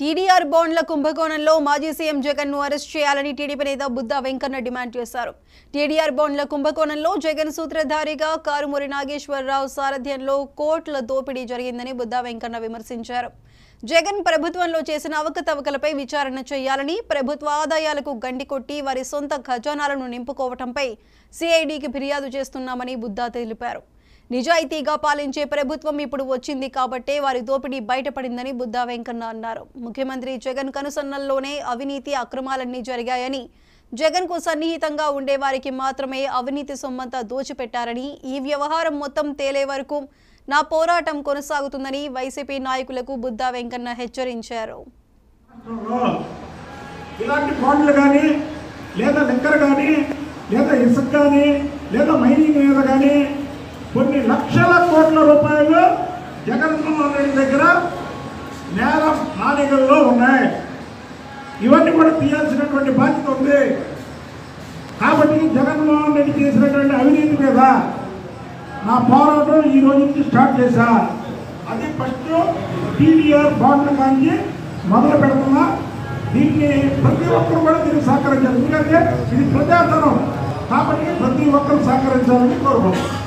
TDR బాండ్ల కుంభకోణంలో మాజీ సీఎం జగన్ ను అరెస్ట్ చేయాలని టీడీపీ నేత బుద్దా వెంకన్న డిమాండ్ చేశారు. టీడీఆర్ బాండ్ల కుంభకోణంలో జగన్ సూత్రధారిగా కారుమూరి నాగేశ్వరరావు సారథ్యంలో కోట్ల దోపిడీ జరిగిందని బుద్దా వెంకన్న విమర్శించారు. జగన్ ప్రభుత్వంలో చేసిన అవకతవకలపై విచారణ చేయాలని, ప్రభుత్వ ఆదాయాలకు గండి కొట్టి వారి సొంత ఖజానాలను నింపుకోవటంపై సిఐడికి ఫిర్యాదు చేస్తున్నామని బుద్దా తెలిపారు. నిజాయితీగా పాలించే ప్రభుత్వం ఇప్పుడు వచ్చింది కాబట్టే వారి దోపిడీ బయటపడిందని బుద్దా వెంకన్న అన్నారు. ముఖ్యమంత్రి జగన్ కనుసన్నల్లోనే అవినీతి అక్రమాలన్నీ జరిగాయని, జగన్ కు సన్నిహితంగా ఉండే వారికి మాత్రమే అవినీతి సొమ్మంతా దోచిపెట్టారని, ఈ వ్యవహారం మొత్తం తేలే వరకు నా పోరాటం కొనసాగుతుందని వైసీపీ నాయకులకు బుద్దా వెంకన్న హెచ్చరించారు. ఇలాంటి బాండ్లు కానీ లేదా లిక్కర్ కానీ లేదా ఇసుక కానీ లేదా మైనింగ్ మీద కానీ కొన్ని లక్షల కోట్ల రూపాయలు జగన్మోహన్ రెడ్డి దగ్గర నేర హానిగల్లో ఉన్నాయి. ఇవన్నీ కూడా తీయాల్సినటువంటి బాధ్యత ఉంది. కాబట్టి జగన్మోహన్ రెడ్డి చేసినటువంటి అవినీతి మీద నా పోరాటం ఈ రోజు నుంచి స్టార్ట్ చేశా. అది ఫస్ట్ టీడీఆర్ బాండ్ల కానీ మొదలు పెడుతున్నా. దీన్ని ప్రతి ఒక్కరు కూడా దీనికి సహకరించాలి. ఎందుకంటే ఇది ప్రజాధనం కాబట్టి ప్రతి ఒక్కరు సహకరించాలని కోరుకుంటున్నాం.